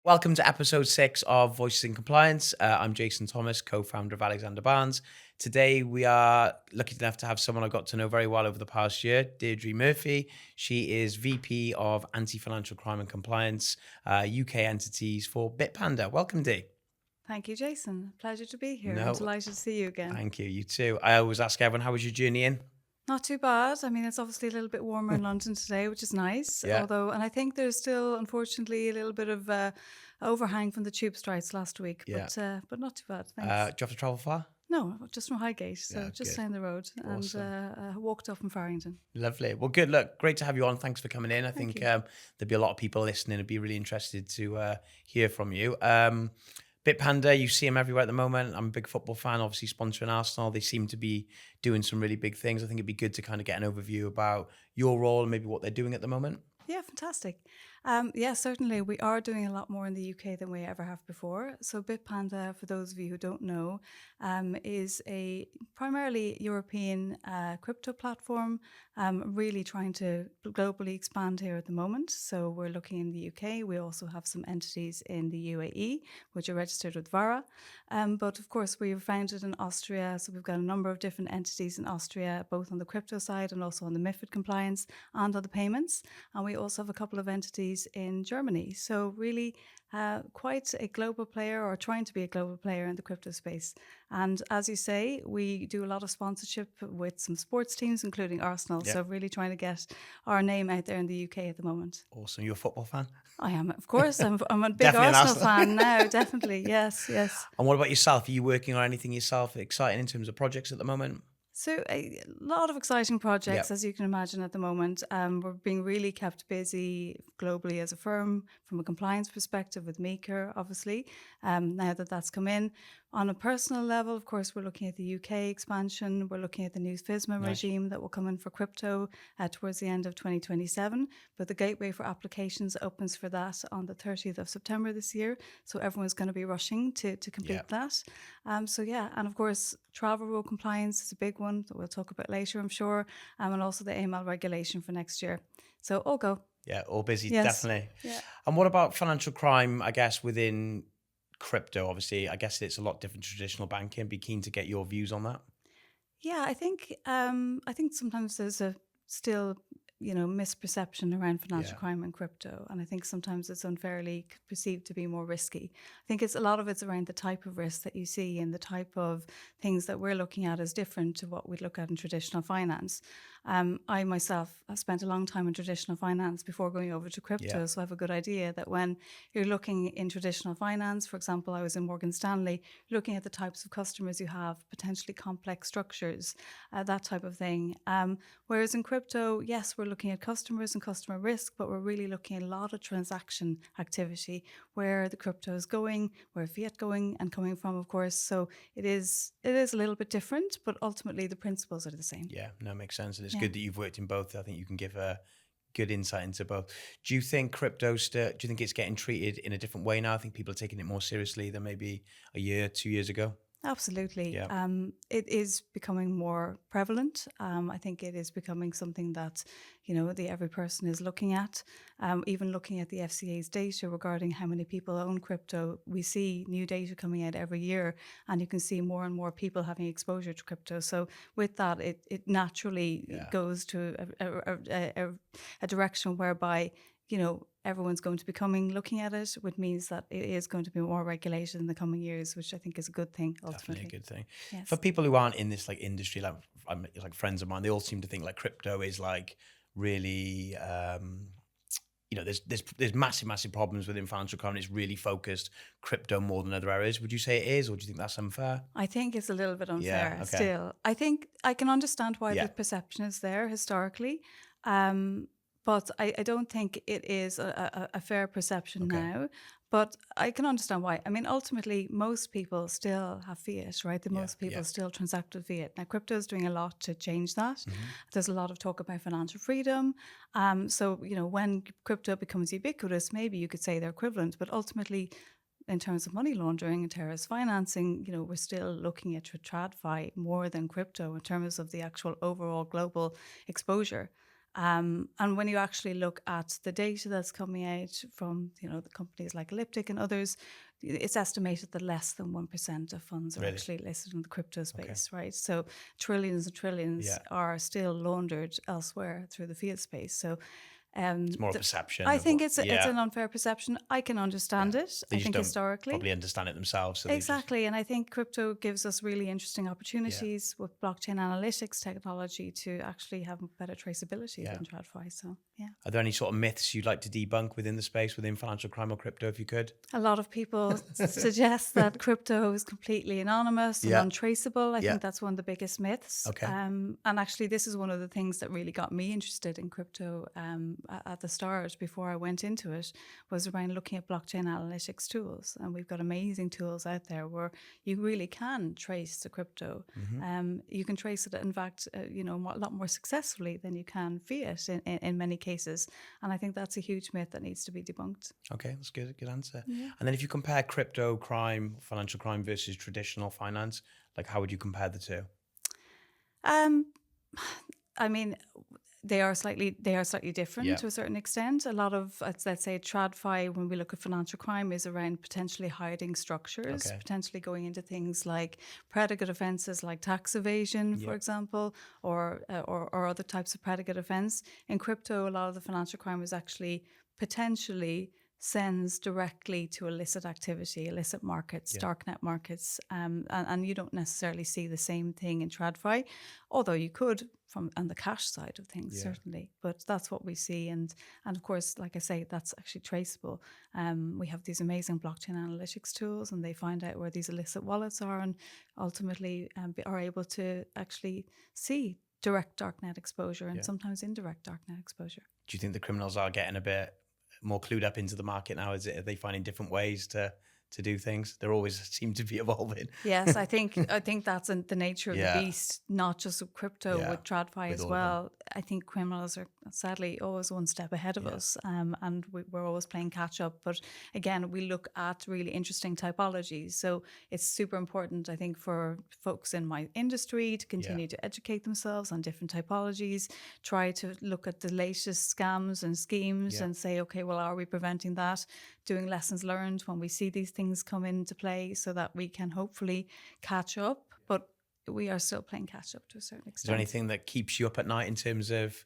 Welcome to episode 6 of Voices in Compliance. I'm Jason Thomas, co-founder of Alexander Barnes. Today we are lucky enough to have someone I got to know very well over the past year, Deirdre Murphy. She is VP of Anti-Financial Crime and Compliance, UK entities for Bitpanda. Welcome, Dee. Thank you, Jason. Pleasure to be here. No, I'm delighted to see you again. Thank you. You too. I always ask everyone, how was your journey in? Not too bad. I mean, it's obviously a little bit warmer in London today, which is nice. Yeah. And I think there's still, unfortunately, a little bit of overhang from the tube strikes last week, Yeah. but not too bad. Do Thanks. you have to travel far? No, just from Highgate, so Yeah, just good. down the road, Awesome. and walked up from Farringdon. Lovely. Well, good. Look, great to have you on. Thanks for coming in. I think you. there'll be a lot of people listening and be really interested to hear from you. Bitpanda, you see them everywhere at the moment. I'm a big football fan, obviously sponsoring Arsenal. They seem to be doing some really big things. I think it'd be good to kind of get an overview about your role and maybe what they're doing at the moment. Yeah, fantastic. Certainly. We are doing a lot more in the UK than we ever have before. So Bitpanda, for those of you who don't know, is a primarily European crypto platform, really trying to globally expand here at the moment. So we're looking in the UK. We also have some entities in the UAE, which are registered with VARA. But of course, we were founded in Austria. So we've got a number of different entities in Austria, both on the crypto side and also on the MiFID compliance and on the payments. And we also have a couple of entities in Germany. So really quite a global player, or trying to be a global player in the crypto space. And as you say, we do a lot of sponsorship with some sports teams, including Arsenal. Yeah. So really trying to get our name out there in the UK at the moment. Awesome. You're a football fan? I am, of course. I'm a big Definitely an Arsenal Arsenal. fan now, definitely. Yes. And what about yourself? Are you working on anything yourself exciting in terms of projects at the moment? So a lot of exciting projects, Yep. as you can imagine at the moment. We're being really kept busy globally as a firm from a compliance perspective with MiCA, obviously, now that that's come in. On a personal level, of course, we're looking at the UK expansion. We're looking at the new FISMA regime that will come in for crypto towards the end of 2027. But the gateway for applications opens for that on the 30th of September this year. So everyone's going to be rushing to complete that. And of course, travel rule compliance is a big one that we'll talk about later, I'm sure, and also the AML regulation for next year. So all go. Yeah, all busy, Yes. definitely. Yeah. And what about financial crime, I guess, within crypto? Obviously, I guess it's a lot different to traditional banking. Be keen to get your views on that. Yeah, I think sometimes there's a still misperception around financial crime and crypto, and I think sometimes it's unfairly perceived to be more risky. I think a lot of it's around the type of risk that you see and the type of things that we're looking at is different to what we'd look at in traditional finance. I myself have spent a long time in traditional finance before going over to crypto, so I have a good idea that when you're looking in traditional finance, for example, I was in Morgan Stanley, looking at the types of customers you have, potentially complex structures, that type of thing. Whereas in crypto, yes, we're looking at customers and customer risk, but we're really looking at a lot of transaction activity, where the crypto is going, where fiat going and coming from, of course. So it is a little bit different, but ultimately the principles are the same. Yeah, no, makes sense. And it's good that you've worked in both. I think you can give a good insight into both. Do you think do you think it's getting treated in a different way now? I think people are taking it more seriously than maybe a year, 2 years ago. Absolutely. Yeah. It is becoming more prevalent. I think it is becoming something that, every person is looking at. Even looking at the FCA's data regarding how many people own crypto, we see new data coming out every year, and you can see more and more people having exposure to crypto. So with that, it naturally goes to a direction whereby, everyone's going to be looking at it, which means that it is going to be more regulated in the coming years, which I think is a good thing, ultimately. Definitely a good thing. Yes. For people who aren't in this industry, like friends of mine, they all seem to think crypto is really, there's massive problems within financial crime. It's really focused crypto more than other areas. Would you say it is, or do you think that's unfair? I think it's a little bit unfair okay. still. I think I can understand why the perception is there historically. But I don't think it is a fair perception now. But I can understand why. I mean, ultimately, most people still have fiat, right? Most people still transact with fiat. Now, crypto is doing a lot to change that. Mm-hmm. There's a lot of talk about financial freedom. So, when crypto becomes ubiquitous, maybe you could say they're equivalent. But ultimately, in terms of money laundering and terrorist financing, we're still looking at TradFi more than crypto in terms of the actual overall global exposure. And when you actually look at the data that's coming out from, the companies like Elliptic and others, it's estimated that less than 1% of funds are Really? actually listed in the crypto space, right? So trillions and trillions Yeah. are still laundered elsewhere through the fiat space. So It's more a perception. I of think what, it's an unfair perception. I can understand it. They I just think don't historically. probably understand it themselves. So Exactly. And I think crypto gives us really interesting opportunities with blockchain analytics technology to actually have better traceability than TradFi. So, yeah. Are there any sort of myths you'd like to debunk within the space, within financial crime or crypto, if you could? A lot of people suggest that crypto is completely anonymous and untraceable. I think that's one of the biggest myths. Okay. And actually, this is one of the things that really got me interested in crypto at the start, before I went into it, was around looking at blockchain analytics tools. And we've got amazing tools out there where you really can trace the crypto. You can trace it, in fact, a lot more successfully than you can fiat in many cases. And I think that's a huge myth that needs to be debunked. Okay, that's good. Good answer. Yeah. And then if you compare crypto crime, financial crime versus traditional finance, like how would you compare the two? I mean, they are slightly different to a certain extent. A lot of, let's say, TradFi, when we look at financial crime, is around potentially hiding structures, potentially going into things like predicate offences like tax evasion, for example, or other types of predicate offence. In crypto, a lot of the financial crime is actually potentially sends directly to illicit activity, illicit markets, darknet markets, and you don't necessarily see the same thing in TradFi, although you could on the cash side of things, certainly. But that's what we see, and of course, like I say, that's actually traceable. We have these amazing blockchain analytics tools, and they find out where these illicit wallets are, and ultimately are able to actually see direct darknet exposure and sometimes indirect darknet exposure. Do you think the criminals are getting a bit more clued up into the market now? Are they finding different ways to do things? They always seem to be evolving. Yes, I think that's the nature of the beast, not just with crypto, with TradFi as well. I think criminals are sadly always one step ahead of us, and we're always playing catch up. But again, we look at really interesting typologies. So it's super important, I think, for folks in my industry to continue to educate themselves on different typologies, try to look at the latest scams and schemes and say, okay, well, are we preventing that? Doing lessons learned when we see these things come into play, so that we can hopefully catch up. But we are still playing catch up to a certain extent. Is there anything that keeps you up at night in terms of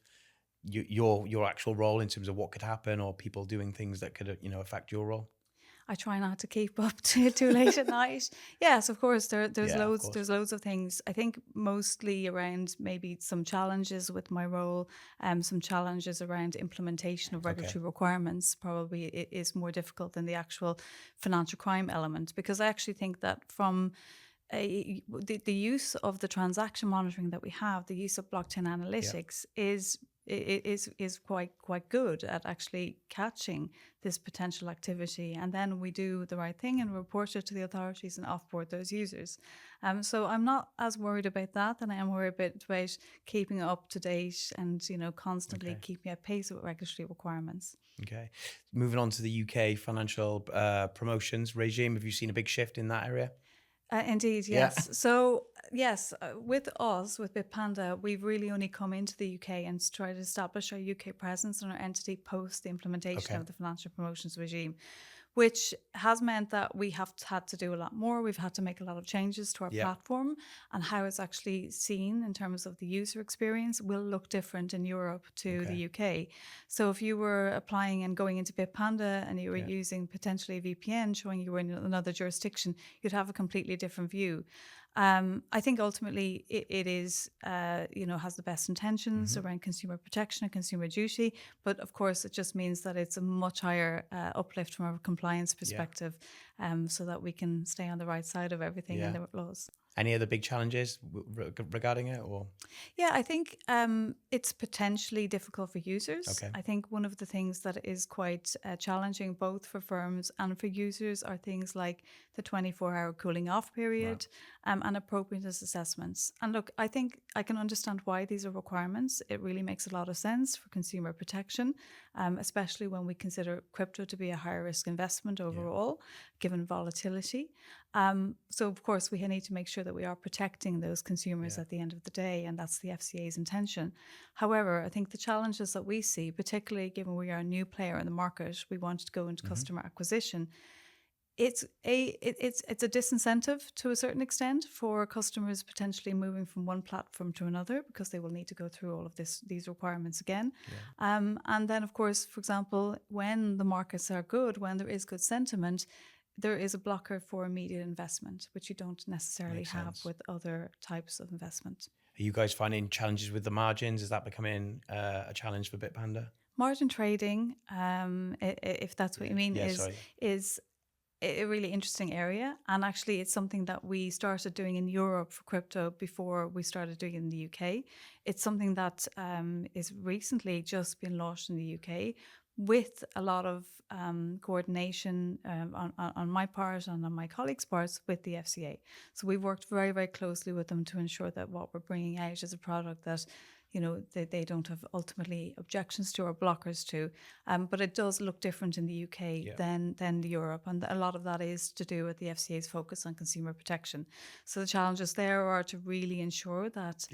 your actual role, in terms of what could happen, or people doing things that could affect your role? I try not to keep up too late at night. Yes, of course, there's loads. Course. There's loads of things. I think mostly around maybe some challenges with my role, some challenges around implementation of regulatory requirements. Probably it is more difficult than the actual financial crime element, because I actually think that from the use of the transaction monitoring that we have, the use of blockchain analytics is quite good at actually catching this potential activity, and then we do the right thing and report it to the authorities and offboard those users. So I'm not as worried about that than I am worried about keeping up to date and constantly keeping at pace with regulatory requirements. Okay, moving on to the UK financial promotions regime. Have you seen a big shift in that area? Indeed, yes. Yeah. So, yes, with us, with Bitpanda, we've really only come into the UK and tried to establish our UK presence and our entity post the implementation of the financial promotions regime, which has meant that we have had to do a lot more. We've had to make a lot of changes to our platform, and how it's actually seen in terms of the user experience will look different in Europe to the UK. So if you were applying and going into Bitpanda and you were using potentially a VPN showing you were in another jurisdiction, you'd have a completely different view. I think ultimately it is, has the best intentions around consumer protection and consumer duty, but of course it just means that it's a much higher uplift from a compliance perspective, so that we can stay on the right side of everything in the laws. Any other big challenges regarding it, or? Yeah, I think it's potentially difficult for users. I think one of the things that is quite challenging both for firms and for users are things like the 24-hour cooling off period and appropriateness assessments. And look, I think I can understand why these are requirements. It really makes a lot of sense for consumer protection. especially when we consider crypto to be a higher risk investment overall, given volatility. So, of course, we need to make sure that we are protecting those consumers at the end of the day, and that's the FCA's intention. However, I think the challenges that we see, particularly given we are a new player in the market, we want to go into customer acquisition. It's a disincentive to a certain extent for customers potentially moving from one platform to another, because they will need to go through all of these requirements again. And then, of course, for example, when the markets are good, when there is good sentiment, there is a blocker for immediate investment, which you don't necessarily have with other types of investment. Are you guys finding challenges with the margins? Is that becoming a challenge for Bitpanda? Margin trading, if that's what you mean, is a really interesting area. And actually, it's something that we started doing in Europe for crypto before we started doing it in the UK. It's something that is recently just been launched in the UK with a lot of coordination on my part and on my colleagues' parts with the FCA. So we've worked very, very closely with them to ensure that what we're bringing out is a product that they don't have ultimately objections to or blockers to. But it does look different in the UK than Europe. And a lot of that is to do with the FCA's focus on consumer protection. So the challenges there are to really ensure that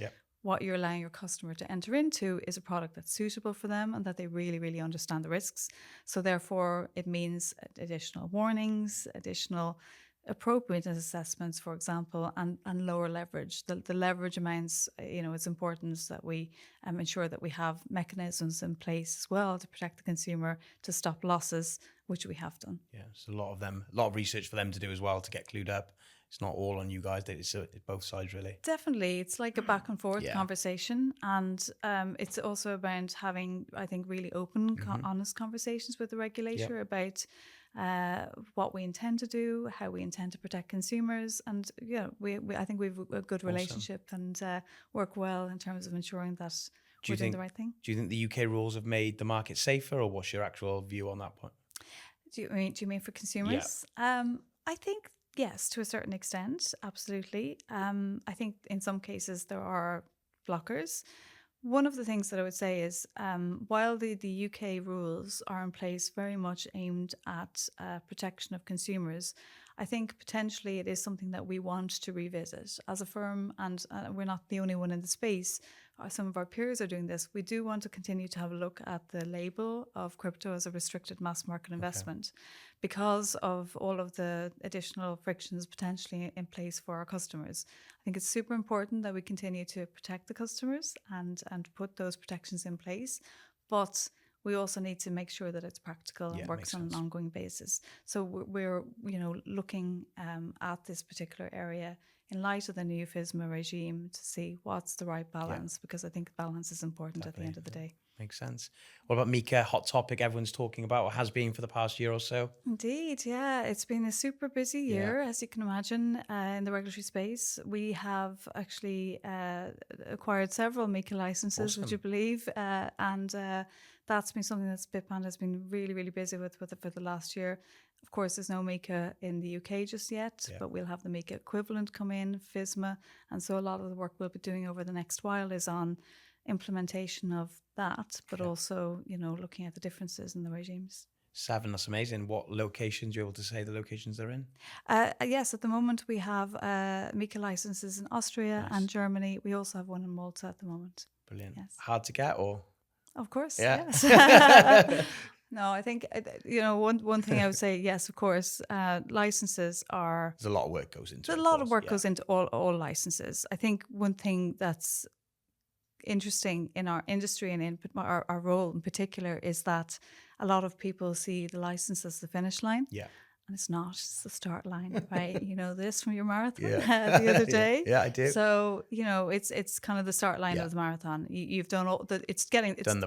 what you're allowing your customer to enter into is a product that's suitable for them and that they really, really understand the risks. So therefore, it means additional warnings, additional appropriateness assessments, for example, and lower leverage. The leverage amounts, it's important that we ensure that we have mechanisms in place as well to protect the consumer, to stop losses, which we have done. Yeah, so a lot of research for them to do as well to get clued up. It's not all on you guys. It's both sides, really. Definitely. It's like a back and forth conversation. And it's also about having, I think, really open, honest conversations with the regulator about what we intend to do, how we intend to protect consumers. And I think we have a good relationship and work well in terms of ensuring that we're doing the right thing. Do you think the UK rules have made the market safer, or what's your actual view on that point? Do you mean for consumers? I think yes, to a certain extent, absolutely. I think in some cases there are blockers. One of the things that I would say is while the UK rules are in place very much aimed at protection of consumers, I think potentially it is something that we want to revisit as a firm, and we're not the only one in the space. Some of our peers are doing this. We do want to continue to have a look at the label of crypto as a restricted mass market investment because of all of the additional frictions potentially in place for our customers. I think it's super important that we continue to protect the customers and put those protections in place, but we also need to make sure that it's practical and works on an ongoing basis. So we're looking at this particular area in light of the new FSMA regime to see what's the right balance, because I think balance is important at the end of the day. Makes sense. What about MiCA? Hot topic everyone's talking about, or has been for the past year or so? Indeed, yeah. It's been a super busy year, as you can imagine, in the regulatory space. We have actually acquired several MiCA licenses, would you believe? And that's been something that Bitpanda has been really, really busy with for the last year. Of course, there's no MiCA in the UK just yet, but we'll have the MiCA equivalent come in, FSMA. And so a lot of the work we'll be doing over the next while is on implementation of that, but also, looking at the differences in the regimes. 7, that's amazing. What locations, you're able to say the locations they're in? Yes, at the moment we have MiCA licenses in Austria and Germany. We also have one in Malta at the moment. Brilliant. Yes. Hard to get, or? Of course, yes. No, I think, one thing I would say, yes, of course, licenses are... There's a lot of work goes into it. A lot of work goes into all licenses. I think one thing that's interesting in our industry and in our role in particular is that a lot of people see the license as the finish line. Yeah. And it's not, it's the start line, right? You know this from your marathon the other day. Yeah, I do. So, it's kind of the start line of the marathon. You've done all the,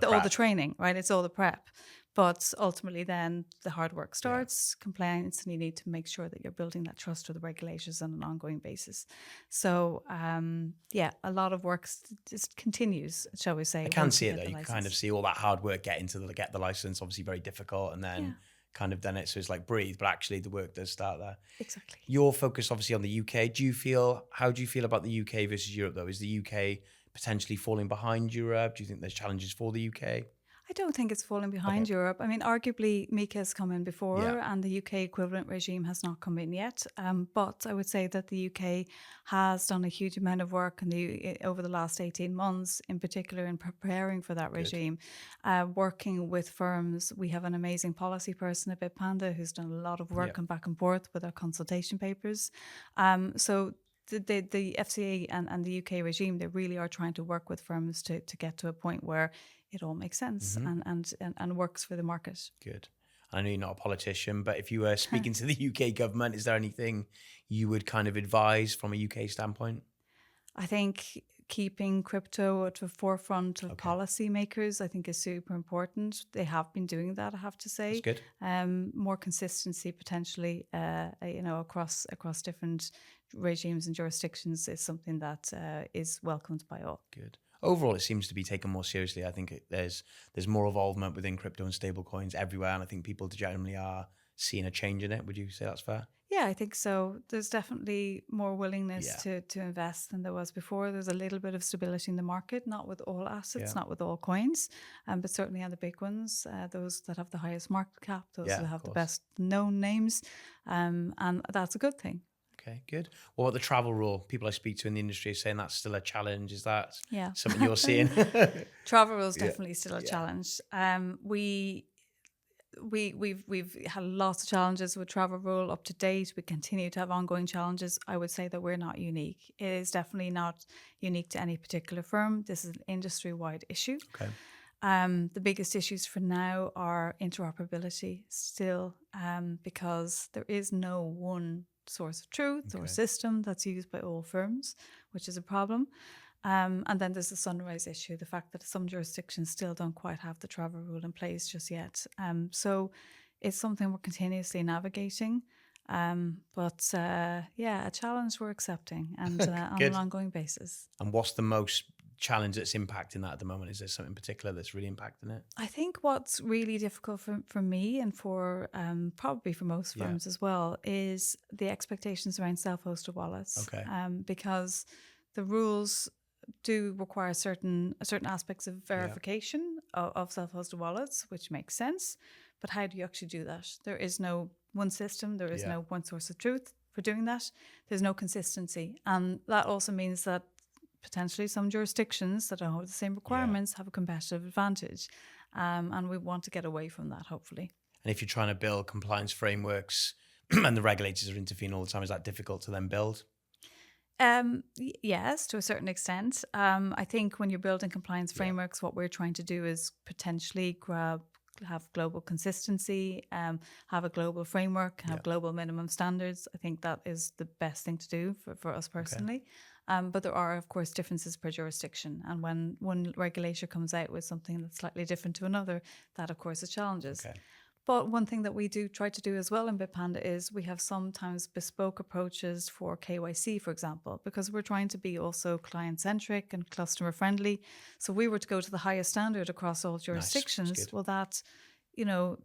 all the training, right? It's all the prep. But ultimately then the hard work starts, compliance, and you need to make sure that you're building that trust with the regulators on an ongoing basis. So, a lot of work just continues, shall we say. I can see it though. You kind of see all that hard work get the license, obviously very difficult, and then kind of done it. So it's like breathe, but actually the work does start there. Exactly. You're focused obviously on the UK. How do you feel about the UK versus Europe though? Is the UK potentially falling behind Europe? Do you think there's challenges for the UK? I don't think it's falling behind Europe. I mean, arguably, MiCA has come in before, and the UK equivalent regime has not come in yet. But I would say that the UK has done a huge amount of work over the last 18 months, in particular in preparing for that regime, working with firms. We have an amazing policy person at Bitpanda who's done a lot of work and back and forth with our consultation papers. So the FCA and the UK regime, they really are trying to work with firms to get to a point where it all makes sense and works for the market. Good. I know you're not a politician, but if you were speaking to the UK government, is there anything you would kind of advise from a UK standpoint? I think keeping crypto at the forefront of policymakers, I think, is super important. They have been doing that, I have to say. That's good. More consistency potentially, across different regimes and jurisdictions is something that is welcomed by all. Good. Overall, it seems to be taken more seriously. I think there's more involvement within crypto and stablecoins everywhere, and I think people generally are seeing a change in it. Would you say that's fair? Yeah, I think so. There's definitely more willingness to invest than there was before. There's a little bit of stability in the market, not with all assets, not with all coins, but certainly on the big ones, those that have the highest market cap, those that have the best known names, and that's a good thing. Okay, good. What about the travel rule? People I speak to in the industry are saying that's still a challenge. Is that something you're seeing? Travel rule is definitely still a challenge. We've had lots of challenges with travel rule up to date. We continue to have ongoing challenges. I would say that we're not unique. It is definitely not unique to any particular firm. This is an industry-wide issue. Okay. The biggest issues for now are interoperability still, because there is no one source of truth or system that's used by all firms, which is a problem. And then there's the sunrise issue, the fact that some jurisdictions still don't quite have the travel rule in place just yet. So it's something we're continuously navigating. But a challenge we're accepting and on an ongoing basis. And what's the most challenge that's impacting that at the moment? Is there something in particular that's really impacting it? I think what's really difficult for me and for probably for most firms as well is the expectations around self-hosted wallets. Okay. Because the rules do require certain aspects of verification of self-hosted wallets, which makes sense. But how do you actually do that? There is no one system. There is no one source of truth for doing that. There's no consistency. And that also means that potentially some jurisdictions that don't have the same requirements have a competitive advantage. And we want to get away from that, hopefully. And if you're trying to build compliance frameworks and the regulators are intervening all the time, is that difficult to then build? Yes, to a certain extent. I think when you're building compliance frameworks, what we're trying to do is potentially have global consistency, have a global framework, have global minimum standards. I think that is the best thing to do for us personally. But there are, of course, differences per jurisdiction. And when one regulator comes out with something that's slightly different to another, that, of course, is challenges. Okay. But one thing that we do try to do as well in Bitpanda is we have sometimes bespoke approaches for KYC, for example, because we're trying to be also client-centric and customer-friendly. So we were to go to the highest standard across all jurisdictions. Nice. Well, that,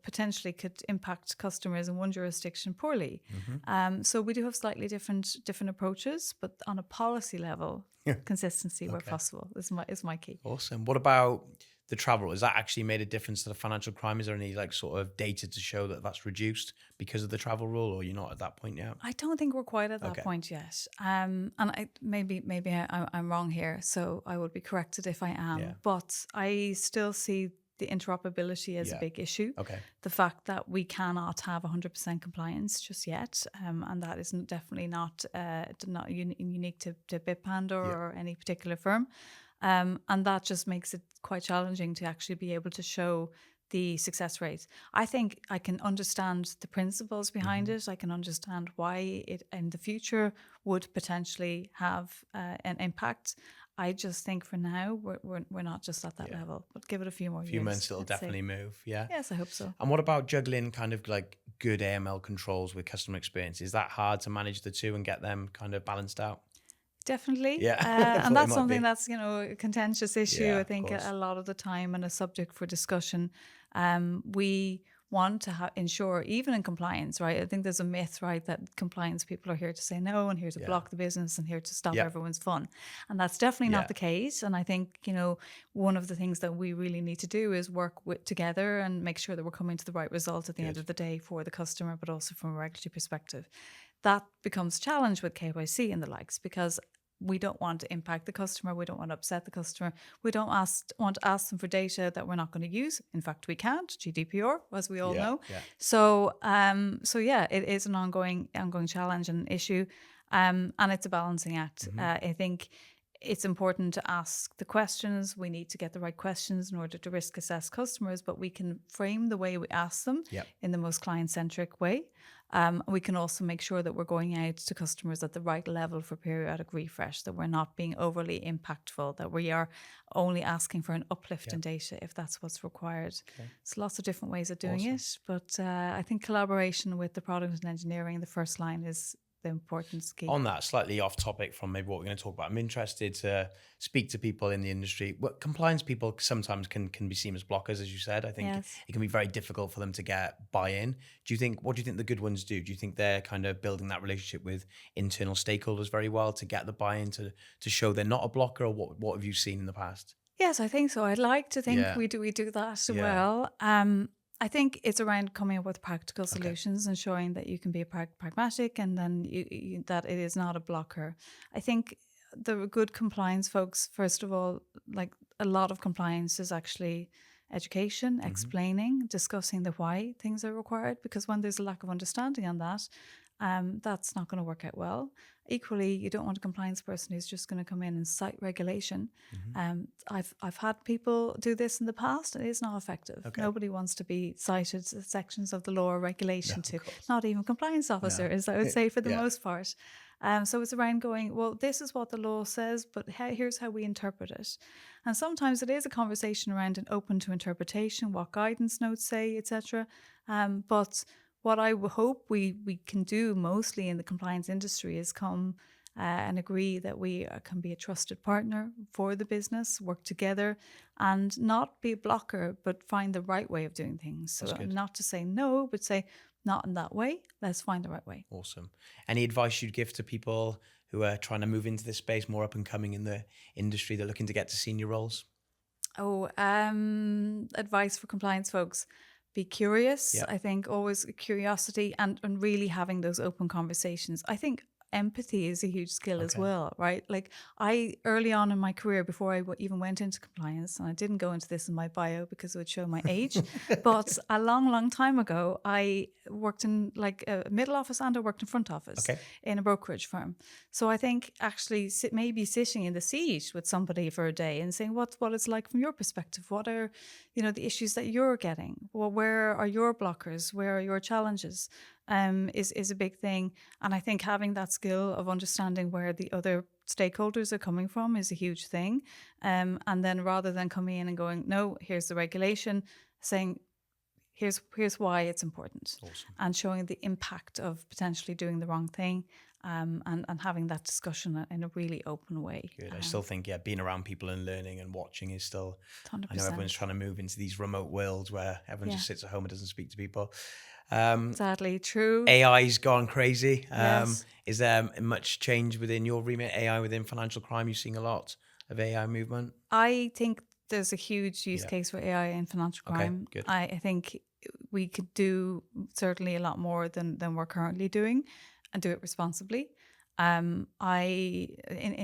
potentially could impact customers in one jurisdiction poorly. Mm-hmm. So we do have slightly different approaches, but on a policy level, consistency where possible is my key. Awesome. What about the travel? Has that actually made a difference to the financial crime? Is there any sort of data to show that that's reduced because of the travel rule, or you're not at that point yet? I don't think we're quite at that point yet. And maybe I'm wrong here, so I would be corrected if I am. Yeah. But I still see the interoperability as a big issue. Okay. The fact that we cannot have 100% compliance just yet, and that is definitely not unique to Bitpanda or any particular firm. And that just makes it quite challenging to actually be able to show the success rate. I think I can understand the principles behind it. I can understand why it in the future would potentially have an impact. I just think for now we're not just at that level, but give it a few more years. A few months, it'll definitely move. Yeah. Yes, I hope so. And what about juggling kind of good AML controls with customer experience? Is that hard to manage the two and get them kind of balanced out? Definitely. Yeah. And that's something that's, a contentious issue, I think, a lot of the time and a subject for discussion. We want to ensure, even in compliance, right? I think there's a myth, right, that compliance people are here to say no and here to block the business and here to stop everyone's fun. And that's definitely not the case. And I think, one of the things that we really need to do is work together and make sure that we're coming to the right result at the end of the day for the customer, but also from a regulatory perspective. That becomes a challenge with KYC and the likes, because we don't want to impact the customer. We don't want to upset the customer. We don't want to ask them for data that we're not going to use. In fact, we can't. GDPR, as we all know. Yeah. So it is an ongoing challenge and issue, and it's a balancing act. I think it's important to ask the questions. We need to get the right questions in order to risk assess customers, but we can frame the way we ask them in the most client-centric way. We can also make sure that we're going out to customers at the right level for periodic refresh, that we're not being overly impactful, that we are only asking for an uplift in data if that's what's required. There's lots of different ways of doing it, but I think collaboration with the product and engineering in the first line is the importance key. On that, slightly off topic from maybe what we're going to talk about, I'm interested to speak to people in the industry. What compliance people sometimes can be seen as blockers, as you said. I think it can be very difficult for them to get buy-in. What do you think the good ones do? Do you think they're kind of building that relationship with internal stakeholders very well to get the buy-in to show they're not a blocker, or what have you seen in the past? Yes, I think so. I'd like to think we do that well. I think it's around coming up with practical solutions and showing that you can be pragmatic, and then that it is not a blocker. I think the good compliance folks, first of all, like a lot of compliance is actually education, explaining, discussing the why things are required, because when there's a lack of understanding on that, that's not going to work out well. Equally, you don't want a compliance person who's just going to come in and cite regulation. I've had people do this in the past, and it is not effective. Nobody wants to be cited sections of the law or regulation not even compliance officers, I would say, for the most part. So it's around going, well, this is what the law says, but here's how we interpret it. And sometimes it is a conversation around an open to interpretation, what guidance notes say, etc. But what I hope we can do mostly in the compliance industry is come and agree that we can be a trusted partner for the business, work together, and not be a blocker, but find the right way of doing things. So not to say no, but say not in that way. Let's find the right way. Awesome. Any advice you'd give to people who are trying to move into this space, more up and coming in the industry, they're looking to get to senior roles? Advice for compliance folks. Be curious. I think always curiosity and really having those open conversations. I think empathy is a huge skill as well, right? Like I, early on in my career, before I even went into compliance, and I didn't go into this in my bio because it would show my age, but a long, long time ago, I worked in like a middle office and I worked in front office in a brokerage firm. So I think actually maybe sitting in the seat with somebody for a day and saying what it's like from your perspective. What are, the issues that you're getting? Well, where are your blockers? Where are your challenges? Is a big thing. And I think having that skill of understanding where the other stakeholders are coming from is a huge thing. And then rather than coming in and going, no, here's the regulation, saying, here's why it's important. Awesome. And showing the impact of potentially doing the wrong thing. And having that discussion in a really open way. Good. I still think, being around people and learning and watching is still, 100%. I know everyone's trying to move into these remote worlds where everyone just sits at home and doesn't speak to people. Sadly, true. AI's gone crazy. Yes. Is there much change within your remit, AI within financial crime? You're seeing a lot of AI movement? I think there's a huge use case for AI in financial crime. Good. I think we could do certainly a lot more than we're currently doing, and do it responsibly. In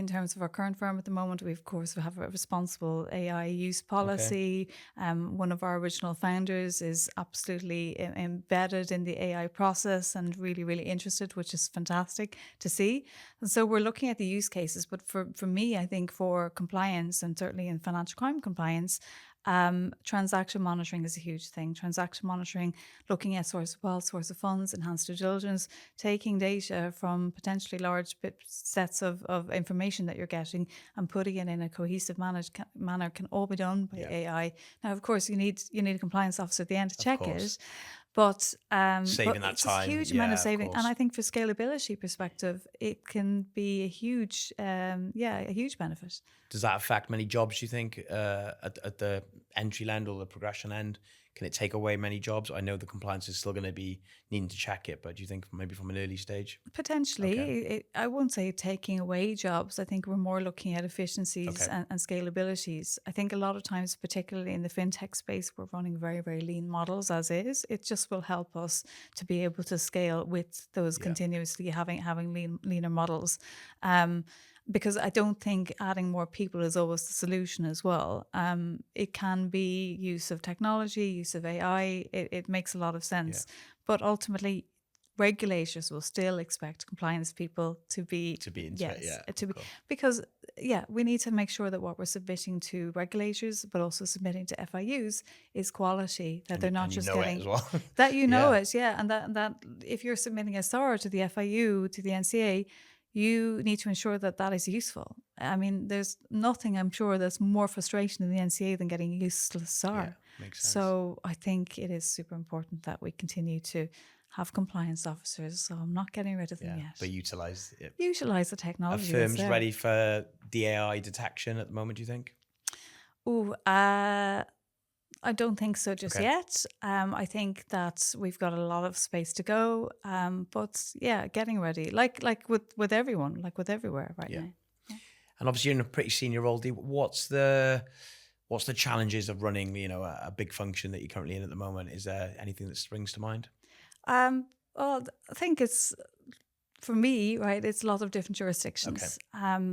terms of our current firm at the moment, we of course have a responsible AI use policy. One of our original founders is absolutely embedded in the AI process and really, really interested, which is fantastic to see. And so we're looking at the use cases. But for me, I think for compliance, and certainly in financial crime compliance, transaction monitoring is a huge thing. Transaction monitoring, looking at source of wealth, source of funds, enhanced due diligence, taking data from potentially large sets of information that you're getting and putting it in a cohesive manner can all be done by AI. Now, of course, you need a compliance officer at the end to check it. But saving that it's time, a huge amount of saving, and I think for scalability perspective, it can be a huge benefit. Does that affect many jobs? You think at the entry end or the progression end? Can it take away many jobs? I know the compliance is still going to be needing to check it, but do you think maybe from an early stage? Potentially, Okay. I won't say taking away jobs. I think we're more looking at efficiencies Okay. and scalabilities. I think a lot of times, particularly in the fintech space, we're running very, very lean models as is. It just will help us to be able to scale with those continuously having leaner models. Because I don't think adding more people is always the solution as well. It can be use of technology, use of AI. It makes a lot of sense. But ultimately, regulators will still expect compliance people to be into it, to be, because we need to make sure that what we're submitting to regulators but also submitting to FIUs is quality, that they're not just getting it as well. that and that if you're submitting a SAR to the FIU, to the NCA, you need to ensure that that is useful. I mean, there's nothing, I'm sure, that's more frustration in the NCA than getting useless SAR. Makes sense. So I think it is super important that we continue to have compliance officers. So I'm not getting rid of them yet. But utilize it. Utilize the technology. Are firms ready for the AI detection at the moment, do you think? I don't think so just yet. I think that we've got a lot of space to go. But getting ready, like with everyone, like with everywhere right now. Yeah. And obviously you're in a pretty senior role. What's the challenges of running, a big function that you're currently in at the moment? Is there anything that springs to mind? Well, I think it's, for me, right, it's a lot of different jurisdictions.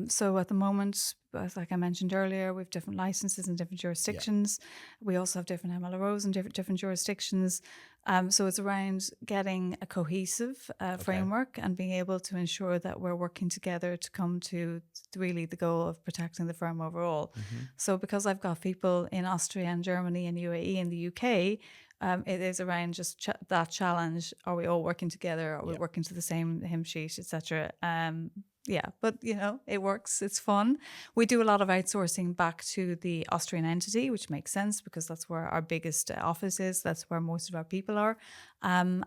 So at the moment, like I mentioned earlier, we have different licenses in different jurisdictions. We also have different MLROs in different jurisdictions. So it's around getting a cohesive framework and being able to ensure that we're working together to come to really the goal of protecting the firm overall. So because I've got people in Austria and Germany and UAE and the UK, it is around just that challenge. Are we all working together? Are we working to the same hymn sheet, etc.? But it works. It's fun. We do a lot of outsourcing back to the Austrian entity, which makes sense because that's where our biggest office is. That's where most of our people are, and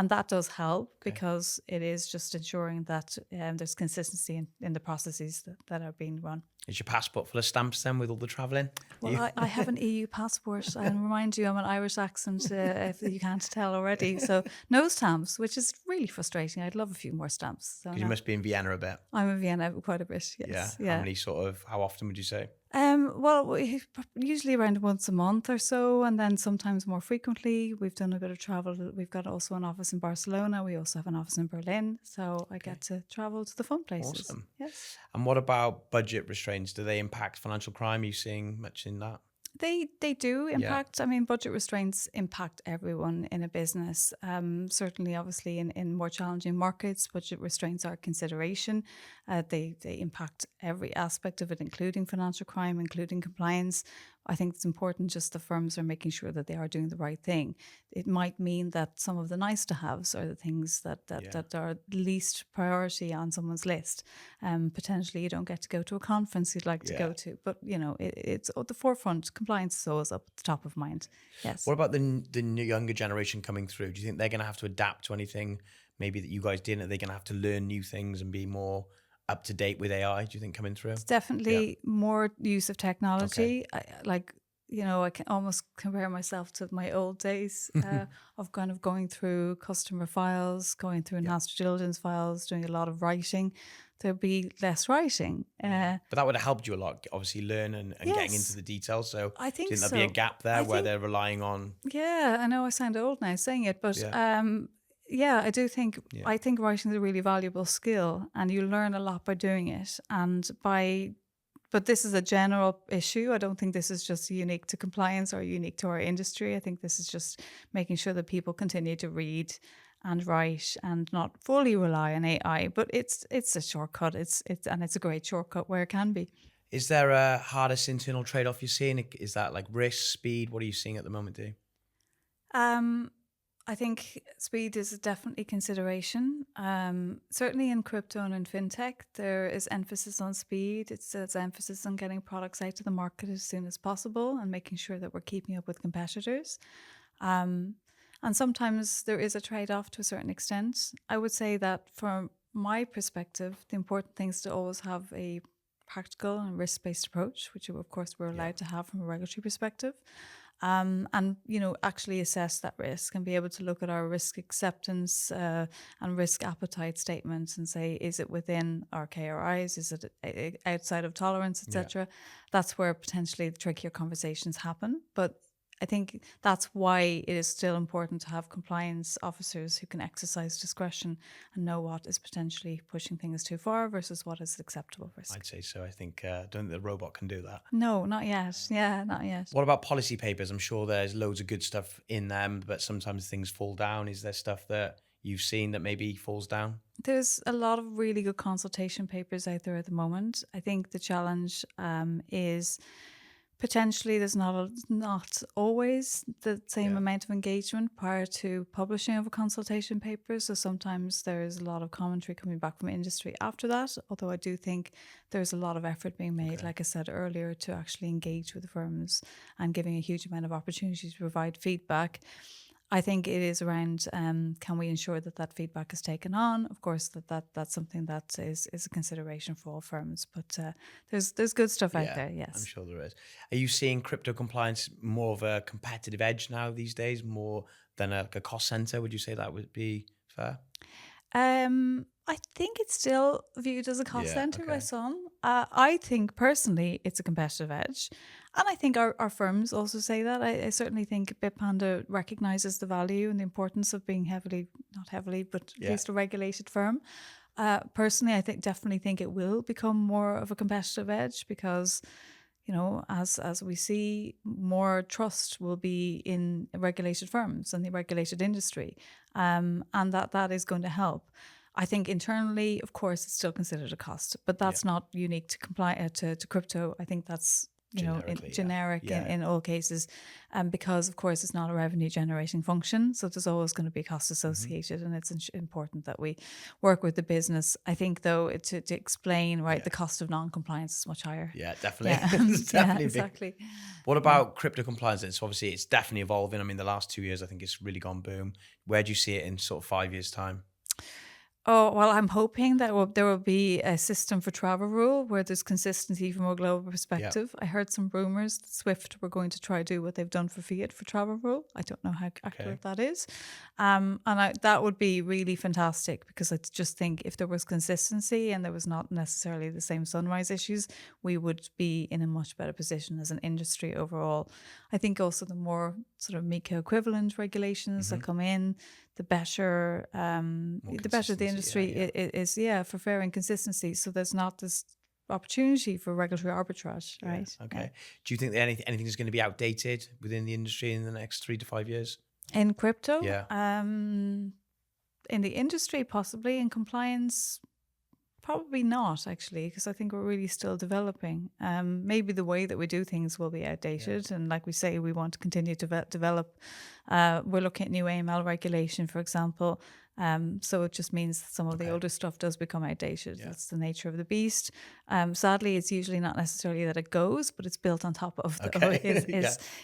that does help because it is just ensuring that there's consistency in the processes that are being run. Is your passport full of stamps then with all the travelling? Well, I have an EU passport. I remind you, I'm an Irish accent, if you can't tell already. So no stamps, which is really frustrating. I'd love a few more stamps. So you must be in Vienna a bit. I'm in Vienna quite a bit, yes. Yeah. How often would you say? Well, usually around once a month or so, and then sometimes more frequently. We've done a bit of travel. We've got also an office in Barcelona. We also have an office in Berlin. So I get to travel to the fun places. Awesome. Yes. And what about budget restraints? Do they impact financial crime? Are you seeing much in that? They do impact. I mean, budget restraints impact everyone in a business. Certainly, obviously, in more challenging markets, budget restraints are a consideration. They impact every aspect of it, including financial crime, including compliance. I think it's important just the firms are making sure that they are doing the right thing. It might mean that some of the nice to haves are the things that are least priority on someone's list. Potentially you don't get to go to a conference you'd like to go to, but it's at the forefront. Compliance is always up at the top of mind. Yes. What about the younger generation coming through? Do you think they're going to have to adapt to anything maybe that you guys didn't? Are they going to have to learn new things and be more up to date with AI, do you think, coming through? It's definitely more use of technology. I can almost compare myself to my old days of kind of going through customer files, going through enhanced due diligence files, doing a lot of writing. There'll be less writing. But that would have helped you a lot, obviously, learn and getting into the details. So I think there'd be a gap there where they're relying on... Yeah, I know I sound old now saying it, but... I do think I think writing is a really valuable skill, and you learn a lot by doing it. But this is a general issue. I don't think this is just unique to compliance or unique to our industry. I think this is just making sure that people continue to read and write and not fully rely on AI. But it's a shortcut. It's a great shortcut where it can be. Is there a hardest internal trade-off you're seeing? Is that like risk, speed? What are you seeing at the moment, Dee? I think speed is definitely consideration. Certainly in crypto and in fintech, there is emphasis on speed. It's emphasis on getting products out to the market as soon as possible and making sure that we're keeping up with competitors. And sometimes there is a trade-off to a certain extent. I would say that from my perspective, the important thing is to always have a practical and risk-based approach, which of course we're allowed to have from a regulatory perspective. and actually assess that risk and be able to look at our risk acceptance and risk appetite statements and say, is it within our KRIs? Is it outside of tolerance, etc.? That's where potentially the trickier conversations happen. But I think that's why it is still important to have compliance officers who can exercise discretion and know what is potentially pushing things too far versus what is acceptable risk. I'd say so. I think don't think the robot can do that. No, not yet. Yeah, not yet. What about policy papers? I'm sure there's loads of good stuff in them, but sometimes things fall down. Is there stuff that you've seen that maybe falls down? There's a lot of really good consultation papers out there at the moment. I think the challenge is potentially there's not always the same amount of engagement prior to publishing of a consultation paper. So sometimes there's a lot of commentary coming back from industry after that, although I do think there's a lot of effort being made, like I said earlier, to actually engage with the firms and giving a huge amount of opportunities to provide feedback. I think it is around can we ensure that feedback is taken on? Of course, that's something that is a consideration for all firms. But there's good stuff out there, yes. I'm sure there is. Are you seeing crypto compliance more of a competitive edge now these days, more than a cost center? Would you say that would be fair? I think it's still viewed as a cost center by some. I think personally it's a competitive edge. And I think our firms also say that. I certainly think Bitpanda recognises the value and the importance of being at least a regulated firm. Personally, I definitely think it will become more of a competitive edge because, as we see, more trust will be in regulated firms and the regulated industry, and that is going to help. I think internally, of course, it's still considered a cost, but that's not unique to crypto. I think that's generic in all cases, because of course it's not a revenue generating function, so there's always going to be costs associated, and it's important that we work with the business. I think though to explain the cost of non-compliance is much higher. Yeah, definitely. It's definitely exactly. Big. What about crypto compliance? It's definitely evolving. I mean, the last 2 years I think it's really gone boom. Where do you see it in sort of 5 years' time? Oh, well, I'm hoping that there will be a system for travel rule where there's consistency from a global perspective. I heard some rumors that SWIFT were going to try to do what they've done for fiat for travel rule. I don't know how accurate that is. That would be really fantastic, because I just think if there was consistency and there was not necessarily the same sunrise issues, we would be in a much better position as an industry overall. I think also the more sort of MiCA equivalent regulations that come in, the better the industry is for fair and consistency. So there's not this opportunity for regulatory arbitrage, right? Okay. Yeah. Do you think that anything is going to be outdated within the industry in the next 3 to 5 years? In crypto? Yeah. In the industry, possibly. In compliance, probably not, actually, because I think we're really still developing. Maybe the way that we do things will be outdated. And like we say, we want to continue to develop. We're looking at new AML regulation, for example. So it just means that some of the older stuff does become outdated. That's the nature of the beast. Sadly, it's usually not necessarily that it goes, but it's built on top of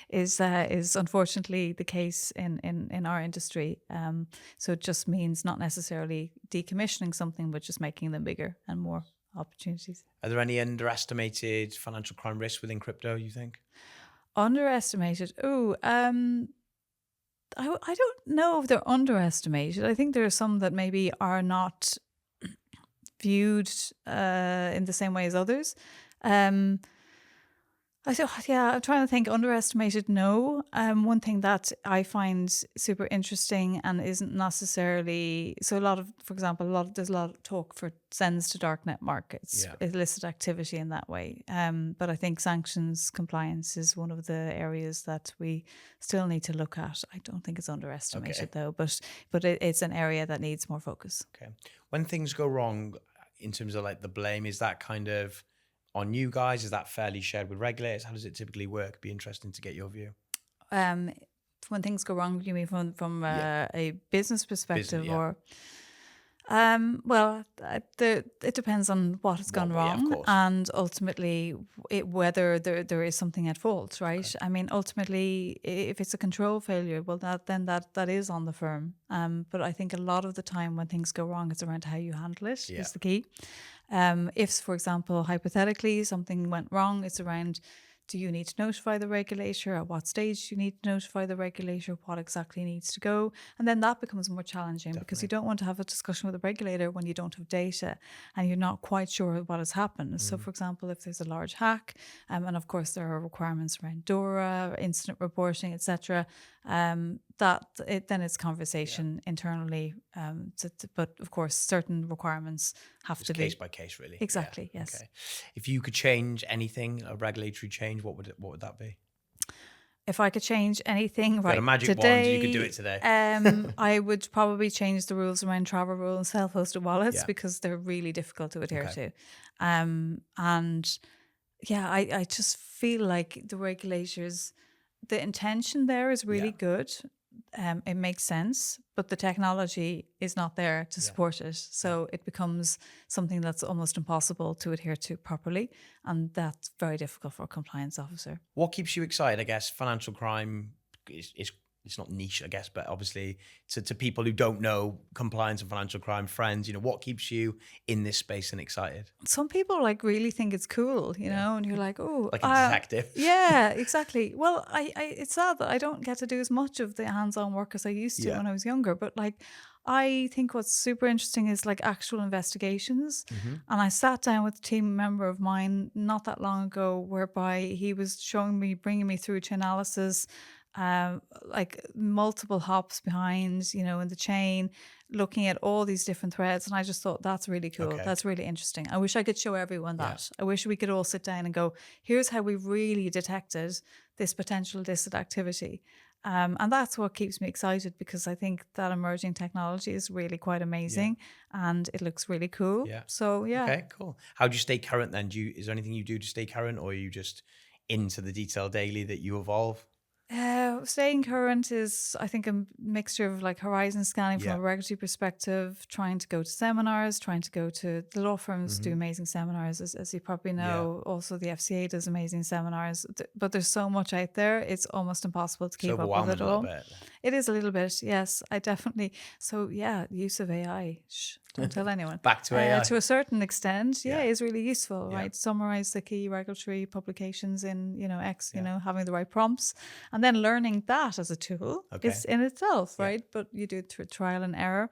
is unfortunately the case in our industry. So it just means not necessarily decommissioning something, but just making them bigger and more opportunities. Are there any underestimated financial crime risks within crypto, you think? Underestimated? I don't know if they're underestimated. I think there are some that maybe are not viewed in the same way as others. I'm trying to think. Underestimated, no. One thing that I find super interesting and isn't necessarily there's a lot of talk for sends to darknet markets, illicit activity in that way. But I think sanctions compliance is one of the areas that we still need to look at. I don't think it's underestimated though, but it's an area that needs more focus. Okay. When things go wrong, in terms of like the blame, is that kind of on you guys? Is that fairly shared with regulators? How does it typically work? Be interesting to get your view. When things go wrong, you mean from a business perspective, or? It depends on what has gone wrong, and ultimately whether there is something at fault, right? Okay. I mean, ultimately, if it's a control failure, well, that is on the firm. But I think a lot of the time when things go wrong, it's around how you handle it is the key. If, for example, hypothetically something went wrong, it's around Do you need to notify the regulator? At what stage do you need to notify the regulator? What exactly needs to go? And then that becomes more challenging because you don't want to have a discussion with the regulator when you don't have data and you're not quite sure what has happened. So, for example, if there's a large hack, and of course there are requirements around DORA, incident reporting, etc., then it's conversation internally. But of course, certain requirements have to be case by case, really. Exactly. Yes. Okay. If you could change anything, a regulatory change, what would that be? If I could change anything Got a magic today, wand, you could do it today. I would probably change the rules around travel rule and self-hosted wallets because they're really difficult to adhere to. And yeah, I just feel like the regulators, the intention there is really good. It makes sense, but the technology is not there to support it. So it becomes something that's almost impossible to adhere to properly. And that's very difficult for a compliance officer. What keeps you excited? I guess financial crime is it's not niche, I guess, but obviously to people who don't know compliance and financial crime, friends, what keeps you in this space and excited? Some people really think it's cool, and you're like, oh, like a detective. Yeah, exactly. Well, I it's sad that I don't get to do as much of the hands-on work as I used to when I was younger. But I think what's super interesting is actual investigations. And I sat down with a team member of mine not that long ago, whereby he was bringing me through to analysis, multiple hops behind, in the chain, looking at all these different threads. And I just thought that's really cool. Okay. That's really interesting. I wish I could show everyone that. I wish we could all sit down and go, here's how we really detected this potential illicit activity. And that's what keeps me excited, because I think that emerging technology is really quite amazing and it looks really cool. Yeah. So, yeah. Okay, cool. How do you stay current then? Is there anything you do to stay current, or are you just into the detail daily that you evolve? Staying current is, I think, a mixture of horizon scanning from Yeah. a regulatory perspective, trying to go to seminars, trying to go to the law firms do amazing seminars, as you probably know. Also, the FCA does amazing seminars, but there's so much out there, it's almost impossible to keep up with it all. Bit. It is a little bit, yes, I definitely. So yeah, the use of AI, don't tell anyone. Back to AI. To a certain extent, is really useful, Yeah. right? Summarize the key regulatory publications in, X, having the right prompts. And then learning that as a tool is in itself, right? But you do it through trial and error.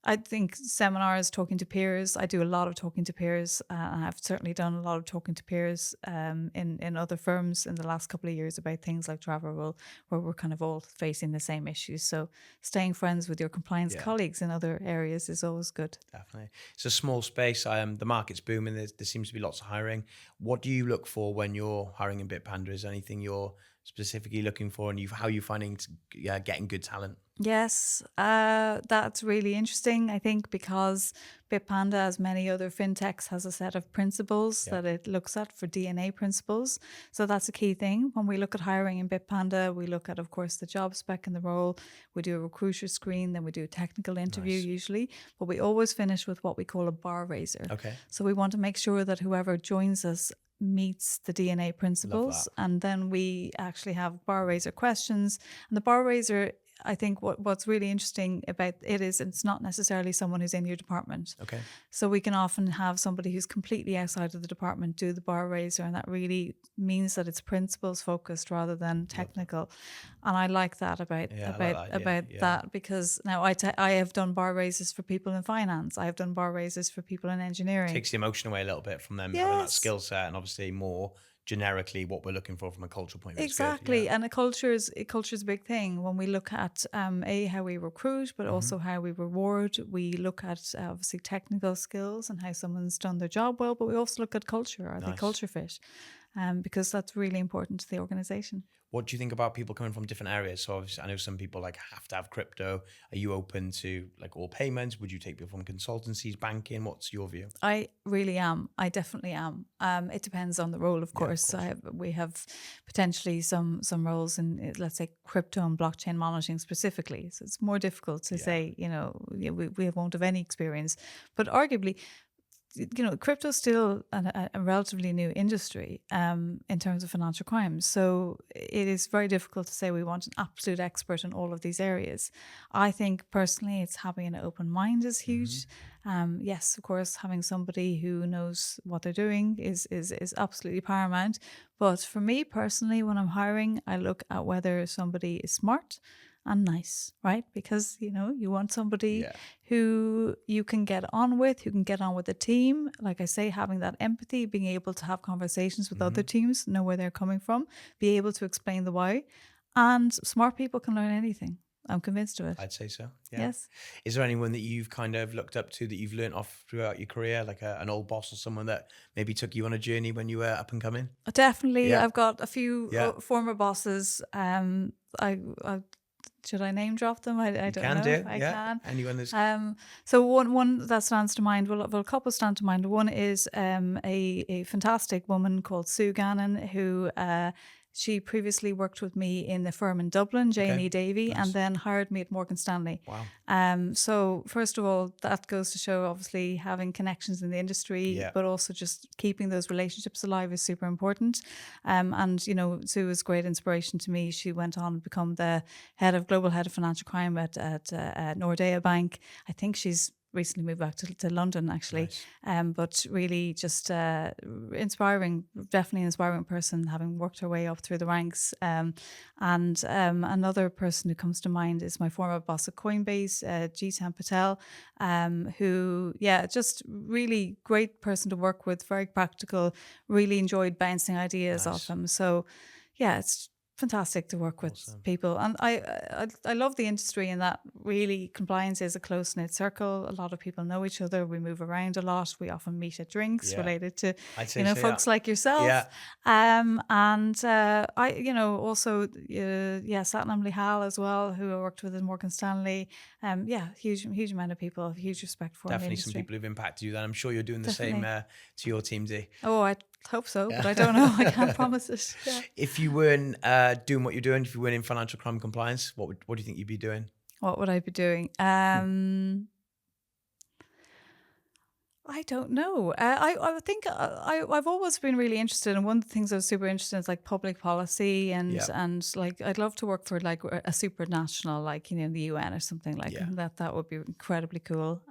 I think seminars, talking to peers. I do a lot of talking to peers. I've certainly done a lot of talking to peers in other firms in the last couple of years about things like travel rule, where we're kind of all facing the same issues. So staying friends with your compliance colleagues in other areas is always good. Definitely. It's a small space. The market's booming. There seems to be lots of hiring. What do you look for when you're hiring in Bitpanda? Is there anything you're specifically looking for, and how are you finding getting good talent? Yes, that's really interesting, I think, because Bitpanda, as many other fintechs, has a set of principles that it looks at for DNA principles. So that's a key thing. When we look at hiring in Bitpanda, we look at, of course, the job spec and the role. We do a recruiter screen, then we do a technical interview usually, but we always finish with what we call a bar raiser. Okay. So we want to make sure that whoever joins us meets the DNA principles, and then we actually have bar raiser questions. And the bar raiser, I think what's really interesting about it is it's not necessarily someone who's in your department. Okay. So we can often have somebody who's completely outside of the department do the bar raiser, and that really means that it's principles focused rather than technical. And I like that about that, because now I have done bar raises for people in finance. I have done bar raises for people in engineering. Takes the emotion away a little bit from them having that skill set, and obviously more generically what we're looking for from a cultural point of view. Exactly. And a culture is a big thing. When we look at how we recruit, but also how we reward, we look at obviously technical skills and how someone's done their job well, but we also look at culture. Are they culture fit? Because that's really important to the organization. What do you think about people coming from different areas? So obviously, I know some people have to have crypto. Are you open to all payments? Would you take people from consultancies, banking? What's your view? I really am. I definitely am. It depends on the role, of course. We have potentially some roles in, let's say, crypto and blockchain monitoring specifically. So it's more difficult to say, we won't have any experience. But arguably, crypto is still a relatively new industry in terms of financial crimes. So it is very difficult to say we want an absolute expert in all of these areas. I think personally, it's having an open mind is huge. Yes, of course, having somebody who knows what they're doing is absolutely paramount. But for me personally, when I'm hiring, I look at whether somebody is smart and nice, right? Because, you want somebody who you can get on with, who can get on with the team. Like I say, having that empathy, being able to have conversations with other teams, know where they're coming from, be able to explain the why. And smart people can learn anything. I'm convinced of it. I'd say so. Yeah. Yes. Is there anyone that you've kind of looked up to that you've learned off throughout your career, like an old boss or someone that maybe took you on a journey when you were up and coming? Definitely. Yeah. I've got a few former bosses. I should I name drop them? I don't know. I can. Anyone is. So one that stands to mind. Well, a couple stand to mind. One is a fantastic woman called Sue Gannon, who she previously worked with me in the firm in Dublin, J&E Davy, and then hired me at Morgan Stanley. Wow. So first of all, that goes to show obviously having connections in the industry, but also just keeping those relationships alive is super important. And Sue was great inspiration to me. She went on to become the global head of financial crime at Nordea Bank. I think she's recently moved back to London, actually. Nice. But really just inspiring, definitely an inspiring person, having worked her way up through the ranks. And another person who comes to mind is my former boss at Coinbase, Jitan Patel, who, just really great person to work with, very practical, really enjoyed bouncing ideas off him. So, it's fantastic to work with people, and I love the industry in that really compliance is a close-knit circle. A lot of people know each other. We move around a lot. We often meet at drinks related to folks like yourself. And I also Satnam Lihal as well, who I worked with in Morgan Stanley. Huge amount of people. Huge respect for definitely some people who've impacted you. Then I'm sure you're doing the same to your team, Dee. Oh, I hope so, but I don't know. I can't promise it. If you weren't doing what you're doing, if you weren't in financial crime compliance, what do you think you'd be doing? What would I be doing? I don't know. I think I've always been really interested, and one of the things I was super interested in is like public policy, and like I'd love to work for like a supranational, like in the UN or something like that. That would be incredibly cool.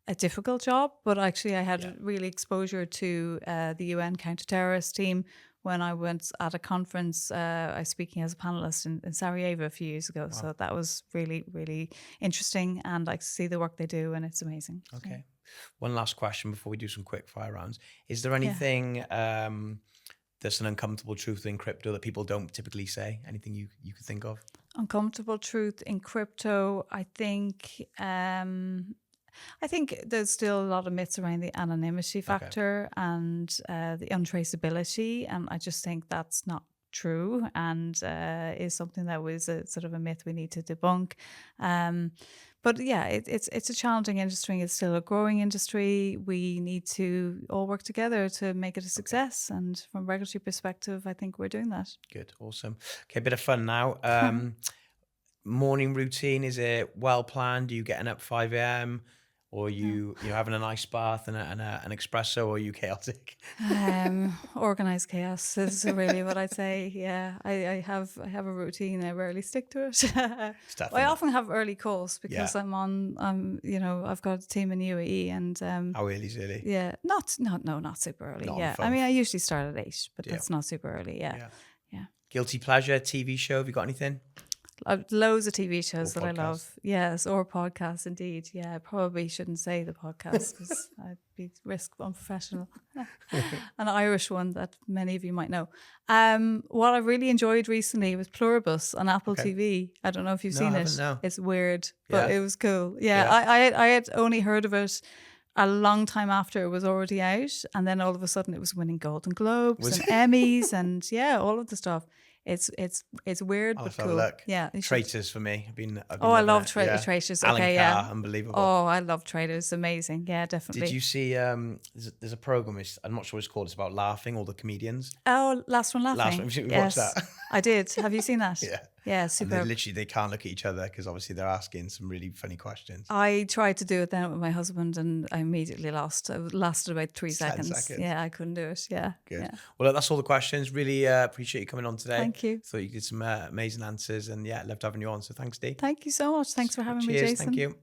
A difficult job, but actually I had really exposure to the UN counter-terrorist team when I went at a conference. I was speaking as a panelist in Sarajevo a few years ago. Wow. So that was really, really interesting, and I see the work they do, and it's amazing. Okay. One last question before we do some quick fire rounds. Is there anything that's an uncomfortable truth in crypto that people don't typically say? Anything you could think of? Uncomfortable truth in crypto, I think there's still a lot of myths around the anonymity factor and the untraceability, and I just think that's not true, and is something that was a sort of a myth we need to debunk. But it's a challenging industry. It's still a growing industry. We need to all work together to make it a success. And from a regulatory perspective, I think we're doing that. Good, awesome. Okay, a bit of fun now. Morning routine, is it well planned? Are you getting up 5 a.m.? Or you having a nice bath and an espresso, or are you chaotic? Organized chaos is really what I'd say. Yeah, I have a routine. I rarely stick to it. I often have early calls because I've got a team in UAE, and how early is early? Yeah, not super early. I mean, I usually start at 8, but that's not super early. Yeah. Guilty pleasure TV show? Have you got anything? Loads of TV shows that I love. Yes, or podcasts, indeed. Yeah, I probably shouldn't say the podcast because I'd be unprofessional. An Irish one that many of you might know. What I really enjoyed recently was Pluribus on Apple TV. I don't know if you've seen it. No. It's weird, but it was cool. I had only heard of it a long time after it was already out, and then all of a sudden it was winning Golden Globes and Emmys and all of the stuff. It's weird but cool. Look. Yeah, Traitors for me. I love Traitors. Alan Carr, unbelievable. Oh, I love Traitors. Amazing. Yeah, definitely. Did you see? There's a program. I'm not sure what it's called. It's about laughing. All the comedians. Oh, Last One Laughing. Last One. Have you watched that? I did. Have you seen that? Yeah. Yeah, And superb. they can't look at each other because obviously they're asking some really funny questions. I tried to do it then with my husband and I immediately lost. It lasted about 3 10 seconds. seconds. Yeah, I couldn't do it. Yeah. Good. Yeah. Well, that's all the questions. Really appreciate you coming on today. Thank you. Thought you did some amazing answers, and yeah, loved having you on. So thanks, Dee. Thank you so much. Thanks for having me, Cheers. Jason. Thank you.